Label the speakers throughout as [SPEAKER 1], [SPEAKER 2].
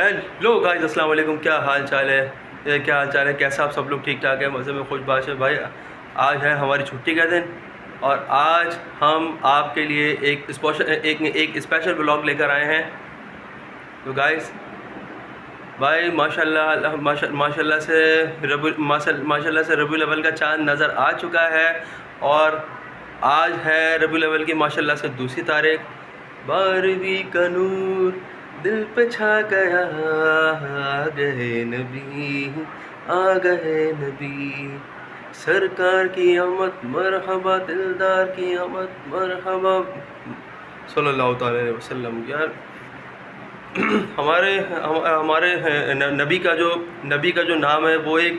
[SPEAKER 1] Hello guys, अस्सलाम वालेकुम। क्या हाल चाल है? क्या हाल चाल है? कैसा आप सब लोग? ठीक ठाक है, मज़े में, खुशबाश है भाई। आज है हमारी छुट्टी का दिन और आज हम आपके लिए एक स्पेशल ब्लॉग लेकर आए हैं। तो गाइस भाई माशाल्लाह से रबीउल अव्वल का चांद नज़र आ चुका है और आज है रबीउल अव्वल की माशाल्लाह से दूसरी तारीख। 12वीं का नूर दिल पे छा गया, आ गए नबी, आ गए नबी, सरकार की आमद मरहबा, दिलदार की आमद मरहबा, सल्लल्लाहु अलैहि वसल्लम। यार हमारे नबी का जो नाम है वो एक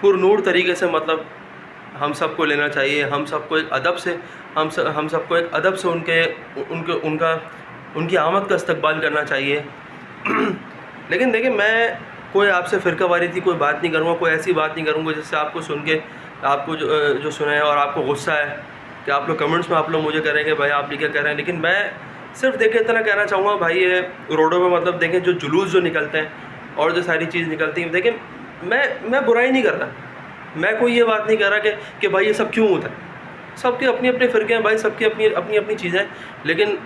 [SPEAKER 1] पुरनूर तरीके से, मतलब हम सबको लेना चाहिए। हम सबको एक अदब से हम सबको एक अदब से उनके उनके उनका उनकी आमद का इस्तकबाल करना चाहिए। लेकिन देखिए, मैं कोई आपसे फ़िरका वारियती कोई बात नहीं करूँगा, कोई ऐसी बात नहीं करूँगा जिससे आपको सुन के आपको जो सुना है और आपको गुस्सा है कि आप लोग कमेंट्स में आप लोग मुझे करेंगे भाई आप ये क्या कह रहे हैं। लेकिन मैं सिर्फ देखिए इतना कहना चाहूँगा भाई, ये रोडों में मतलब देखें जो जुलूस जो निकलते हैं और जो सारी चीज़ निकलती हैं, देखिए मैं बुराई नहीं कर रहा, मैं कोई ये बात नहीं कर रहा कि भाई ये सब क्यों होता है। सबके अपने अपने फ़िरके हैं भाई, सबकी अपनी अपनी अपनी चीज़ें हैं। लेकिन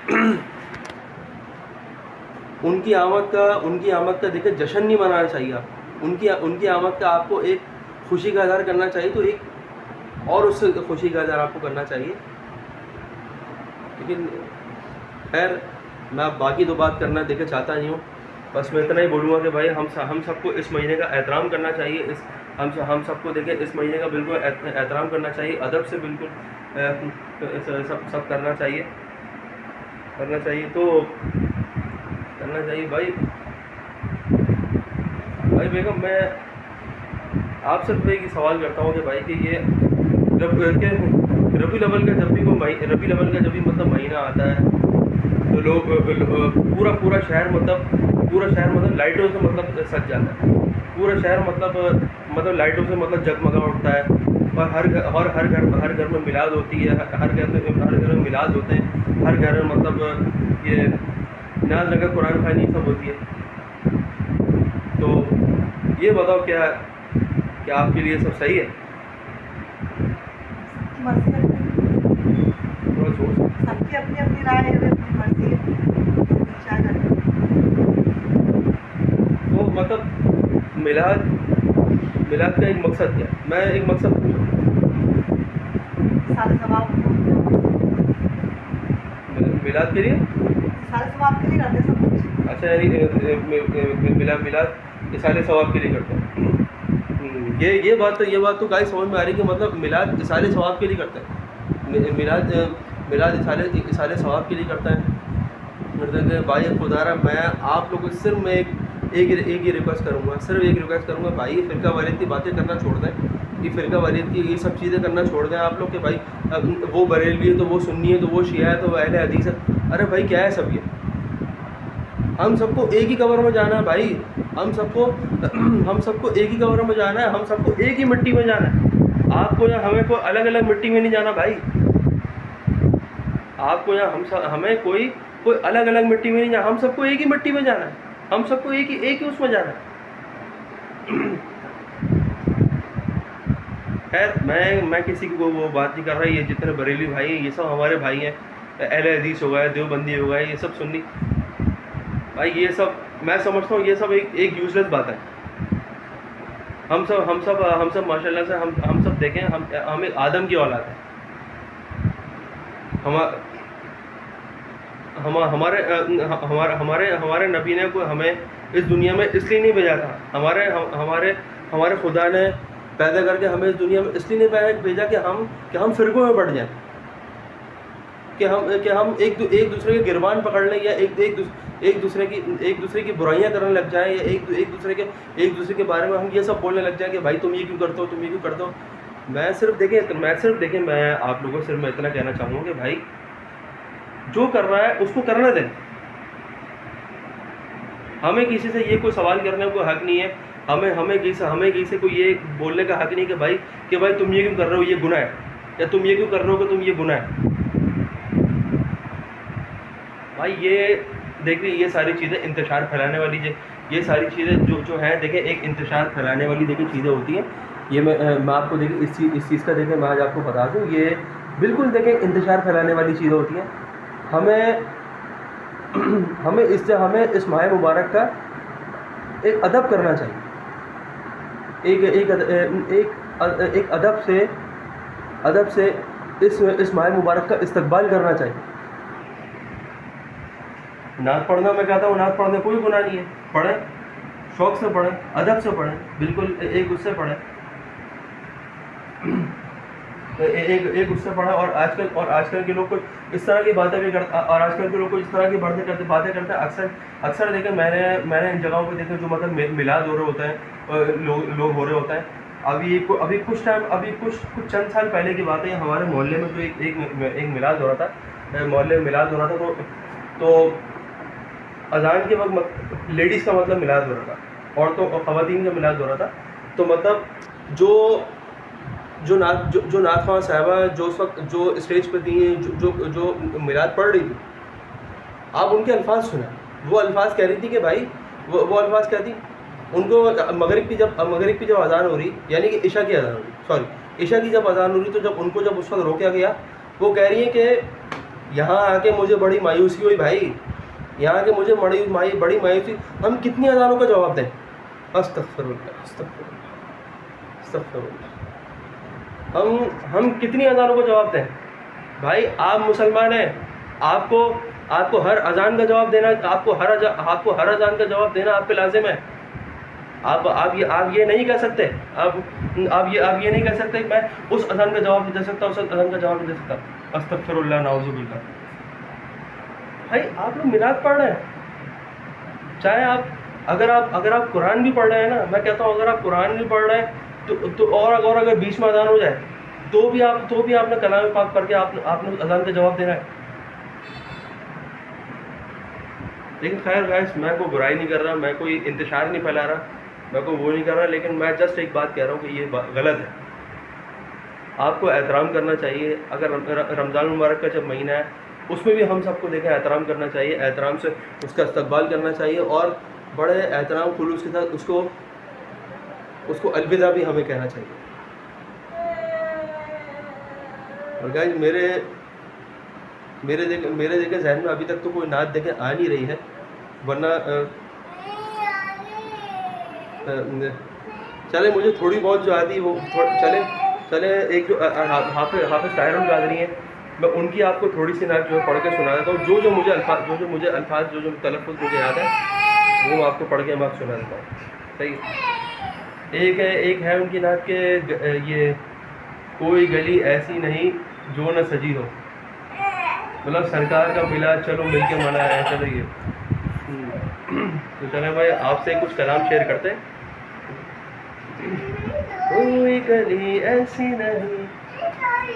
[SPEAKER 1] उनकी आमद का देखिए जश्न नहीं मनाना चाहिए आप। उनकी आमद का आपको एक खुशी का इज़हार करना चाहिए, तो एक और उससे खुशी का इज़हार आपको करना चाहिए। लेकिन खैर, मैं अब बाकी तो बात करना देखे चाहता नहीं हूँ। बस मैं इतना ही बोलूँगा कि भाई हम सबको इस महीने का एहतराम करना चाहिए। हम सबको देखें इस महीने का बिल्कुल एहतराम करना चाहिए, अदब से बिल्कुल सब करना चाहिए तो करना चाहिए भाई। बेगम, मैं आपसे तो एक सवाल करता हूँ कि भाई कि ये रबीउल अव्वल का जब भी मतलब महीना आता है तो लोग पूरा शहर मतलब लाइटों से मतलब सज जाता है। पूरा शहर मतलब लाइटों से मतलब जगमगा उठता है और हर घर में मिलाद होती है, हर घर में मिलाद होते हैं, हर घर में मतलब ये नाज नगर कुरान खानी सब होती है। तो ये बताओ क्या आपके लिए सब सही है?
[SPEAKER 2] सबकी अपनी अपनी राय है, अपनी मर्जी है, क्या करें।
[SPEAKER 1] तो मतलब मिलाद का एक मकसद क्या है? मैं एक मकसद
[SPEAKER 2] सारे सवाब
[SPEAKER 1] मिलाद के लिए,
[SPEAKER 2] सारे सवाब के लिए करते सब कुछ।
[SPEAKER 1] अच्छा यानी मिलाद ये सारे सवाब के लिए करते हैं। ये बात तो गाइस समझ में आ रही कि मतलब मिलाद सारे सवाब के लिए करते हैं। मिलाद सारे सवाब के लिए करता है। मतलब भाई खुदारा, मैं आप लोगों से सिर्फ मैं एक ही रिक्वेस्ट करूँगा भाई, ये फ़िरका वारियत की बातें करना छोड़ दें। ये फ़िरका वारियत की ये सब चीज़ें करना छोड़ दें आप लोग, कि भाई वो बरेलवी है तो वो सुन्नी है तो वो शिया है तो वो अहले हदीस है। अरे भाई क्या है सब ये? हम सबको एक ही कब्र में जाना है भाई। हम सबको एक ही कब्र में जाना है, हम सबको एक ही मिट्टी में जाना है। आपको या हमें कोई अलग अलग मिट्टी में नहीं जाना भाई। आपको या हमें कोई अलग अलग मिट्टी में नहीं जाना, हम सबको एक ही मिट्टी में जाना है, हम सबको एक ही उसमें जाना है। खैर, मैं किसी को वो बात नहीं कर रहा। ये जितने बरेली भाई हैं ये सब हमारे भाई हैं। अहले हदीस हो गए, देवबंदी हो गए, ये सब सुन्नी भाई, ये सब मैं समझता हूँ ये सब एक यूजलेस बात है। हम सब माशाल्लाह से हम सब देखें, हम एक आदम की औलाद है। हमारे नबी ने को हमें इस दुनिया में इसलिए नहीं भेजा था। हमारे खुदा ने पैदा करके हमें इस दुनिया में इसलिए नहीं भेजा कि हम फ़िरकों में बढ़ जाएं, कि हम एक दूसरे के गिरबान पकड़ लें, या एक दूसरे की बुराइयां करने लग जाएं, या एक दूसरे के बारे में हम ये सब बोलने लग जाएं कि भाई तुम ये क्यों करते हो, तुम ये क्यों करते हो। मैं सिर्फ देखें मैं आप लोगों से मैं इतना कहना चाहूँगा कि भाई जो कर रहा है उसको करने दें। हमें किसी से ये कोई सवाल करने का कोई हक नहीं है। हमें किसी से कोई ये बोलने का हक नहीं कि भाई तुम ये क्यों कर रहे हो, ये गुनाह है, या तुम ये क्यों कर रहे हो कि तुम ये गुनाह है। भाई ये देखिए, ये सारी चीज़ें इंतशार फैलाने वाली ये सारी चीज़ें जो हैं देखिए एक इंतशार फैलाने वाली देखिए चीज़ें होती हैं। ये मैं आपको देखिए इस चीज़ का देखिए मैं आज आपको बता दूँ, ये बिल्कुल देखिए इंतशार फैलाने वाली चीज़ें होती हैं। हमें इस माह मुबारक का एक अदब करना चाहिए, एक अदब से इस माह मुबारक का इस्तकबाल करना चाहिए। नात पढ़ना, मैं कहता हूँ नात पढ़ने कोई गुनाह नहीं है, पढ़ें, शौक़ से पढ़ें, अदब से पढ़ें, बिल्कुल एक उससे पढ़ें, एक उससे पढ़ें। और आजकल के लोग को इस तरह की बातें भी करते, और आजकल के लोग को इस तरह की बातें करते हैं। अक्सर देखें मैंने इन जगहों पे देखे जो मतलब मिलाद हो रहे होते हैं, लोग हो रहे होते हैं। अभी कुछ चंद साल पहले की बात है, हमारे मोहल्ले में जो एक मिलाद हो रहा था, मोहल्ले में मिलाद हो रहा था, तो अजान के वक्त लेडीज़ का मतलब मिलाद हो रहा था, औरतों और ख़वातीन का मिलाद हो रहा था। तो मतलब जो नात ख़वां साहिबा जो उस वक्त जो स्टेज पर थी, जो मिलाद पढ़ रही थी, आप उनके अल्फाज सुने। वो अल्फाज कह रही थी कि भाई वो अल्फाज कहती उनको मगरिब की जब अज़ान हो रही, यानी कि ईशा की अज़ान हो रही, ईशा की जब अज़ान हो रही, तो जब उस वक्त रोका गया, वो कह रही है कि यहाँ आके मुझे बड़ी मायूसी हुई भाई, यहाँ आके मुझे बड़ी मायूसी, हम कितनी अज़ानों का जवाब दें? अस्तग़फ़िरुल्लाह, हम कितनी अज़ानों को जवाब दें? भाई आप मुसलमान हैं, आपको हर अज़ान का जवाब देना, आपको हर अज़ान का जवाब देना आप पे लाजिम है। आप ये नहीं कह सकते, आप ये नहीं कह सकते कि मैं उस अज़ान का जवाब नहीं दे सकता, उस अज़ान का जवाब नहीं दे सकता। अस्तग़फ़िरुल्लाह, नाउज़ुबिल्लाह। भाई आप लोग मिलाद पढ़ रहे हैं, चाहे अगर आप कुरान भी पढ़ रहे हैं ना, मैं कहता हूँ अगर आप कुरान भी पढ़ रहे हैं तो और अगर बीच में अज़ान हो जाए तो भी आपने कलाम पाक पढ़ के आपने अज़ान का जवाब देना है। लेकिन खैर गाइस, मैं कोई बुराई नहीं कर रहा, मैं कोई इंतशार नहीं फैला रहा, मैं कोई वो नहीं कर रहा, लेकिन मैं जस्ट एक बात कह रहा हूँ कि ये बात गलत है। आपको एहतराम करना चाहिए। अगर रमज़ान मुबारक का जब महीना है, उसमें भी हम सबको देखें एहतराम करना चाहिए, एहतराम से उसका इस्तकबाल करना चाहिए, और बड़े एहतराम खुलूस के साथ उसको अलविदा भी हमें कहना चाहिए। और गाइस मेरे देखे जहन में अभी तक तो कोई नात देखे आ नहीं रही है, वरना चले मुझे थोड़ी बहुत जो आती वो चले एक जो हाफिज़ ताहिरुल क़ादरी हैं, मैं उनकी आपको थोड़ी सी नात जो है पढ़ के सुना देता हूँ। जो मुझे तलफ़्फ़ुज़ मुझे याद है वो मैं आपको पढ़ के मैं सुना देता हूँ। सही, एक है उनकी नात के ये कोई गली ऐसी नहीं जो न सजी हो, मतलब सरकार का मिला चलो मिलके मनाया है। चलो ये तो चले भाई आपसे कुछ कलाम शेयर करते हैं। कोई गली ऐसी नहीं,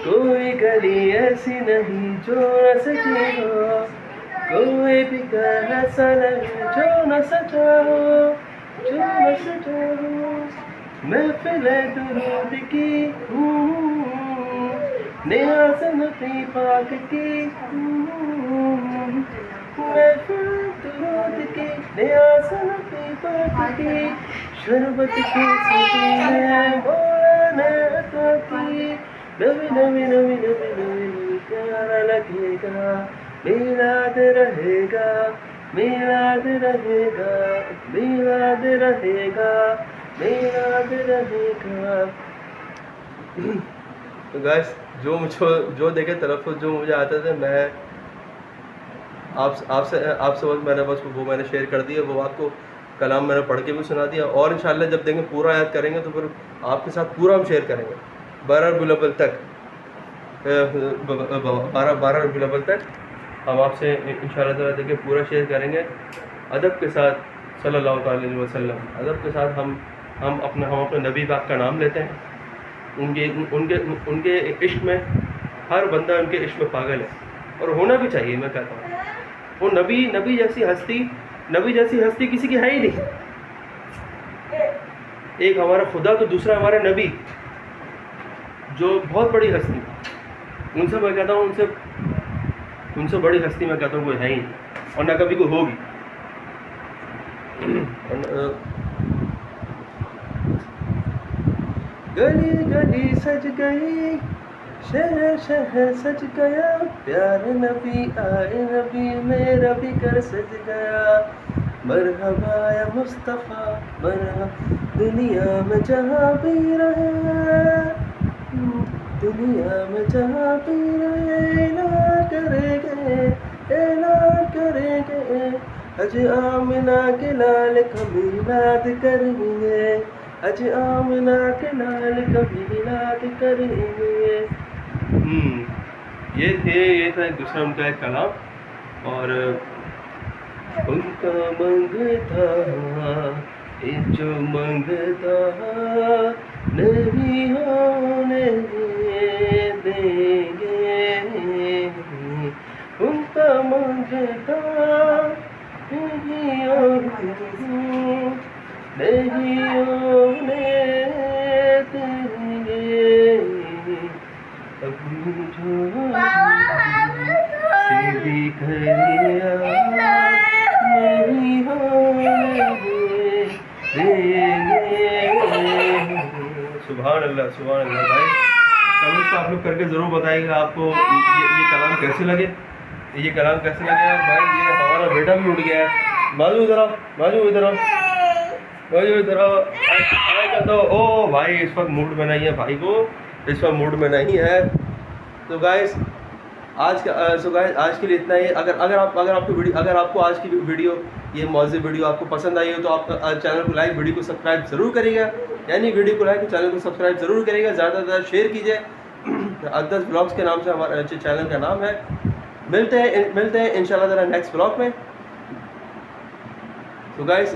[SPEAKER 1] कोई गली ऐसी नहीं जो न सजी हो, कोई भी घर ऐसा नहीं जो न सजा हो, महफ़िल दुरूद की नियाज़ नबी पाक की, महफ़िल दुरूद की नियाज़ नबी पाक की, शरबत की सकीने मौला ने अता की, नवी प्यारा लगेगा, मिलाद रहेगा, मिलाद रहेगा, मिलाद रहेगा, मिलाद रहेगा। तो गाइस जो देखे तलफ़्फ़ुज़ जो मुझे आते थे, मैं आपसे बस मैंने शेयर कर दिया, वो आपको कलाम मैंने पढ़ के भी सुना दिया, और इंशाल्लाह जब देंगे पूरा याद करेंगे तो फिर आपके साथ पूरा हम शेयर करेंगे 12 रबीउल अव्वल तक। 12 रबीउल अव्वल तक हम आपसे इंशाल्लाह ताला देखिए पूरा शेयर करेंगे अदब के साथ, सल्लल्लाहु अलैहि वसल्लम। अदब के साथ हम अपने नबी पाक का नाम लेते हैं। उनके इश्क में हर बंदा उनके इश्क में पागल है, और होना भी चाहिए। मैं कहता हूँ वो नबी जैसी हस्ती किसी की है ही नहीं। एक हमारा खुदा तो दूसरा हमारा नबी, जो बहुत बड़ी हस्ती, उनसे मैं कहता हूँ उनसे बड़ी हस्ती मैं कहता हूँ कोई है ही नहीं, और ना कभी कोई होगी। गली गली सज गई, शहर शहर सज गया, प्यारे नबी आए नबी मेरा भी घर सज गया। मरहबा या मुस्तफ़ा मरहबा, दुनिया में जहाँ भी रहे, दुनिया में जहाँ भी रहे, ऐलान करेंगे, ऐलान करेंगे, हज आमिना के लाल का मिलाद करेंगे, हज आमिना के लाल का मिलाद करेंगे। ये था एक दूसरा उनका एक कलाम। और उनका मंगता ये जो मंगता नहीं होने देंगे, उनका मंगता नहीं होने देंगे। अपनी जो सीधी खैरिया नहीं होने देंगे। सुभान अल्लाह, सुभान अल्लाह। भाई कमेंट्स में आप लोग करके ज़रूर बताइएगा आपको ये कलाम कैसे लगे, ये कलाम कैसे लगे। भाई ये हमारा बेटा भी उठ गया है। माजू इधर आओ, माजू इधर आओ, माजू इधर आओ, आए कर दो। ओ भाई इस वक्त मूड में नहीं है, भाई को इस वक्त मूड में नहीं है। तो गाइस आज के लिए इतना ही। अगर आपको आज की वीडियो, ये मौज़ूद वीडियो आपको पसंद आई हो तो आप चैनल को लाइक, वीडियो को सब्सक्राइब ज़रूर करिएगा। यानी वीडियो को लाइक, चैनल को सब्सक्राइब ज़रूर करिएगा, ज़्यादा से ज़्यादा शेयर कीजिए। अदस ब्लॉग्स के नाम से हमारा चैनल का नाम है। मिलते हैं इंशाल्लाह ताला नेक्स्ट ब्लॉग में। तो गाइस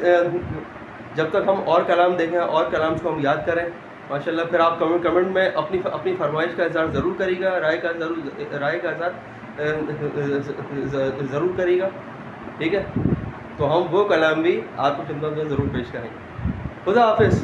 [SPEAKER 1] जब तक हम और कलाम देखें और कलाम को हम याद करें माशाल्लाह, फिर आप कमेंट में अपनी फरमाइश का इज़हार ज़रूर करिएगा, राय का इज़हार ज़रूर करिएगा, ठीक है। तो हम वो कलाम भी आपको खिदमत में ज़रूर पेश करेंगे। खुदा हाफिज़।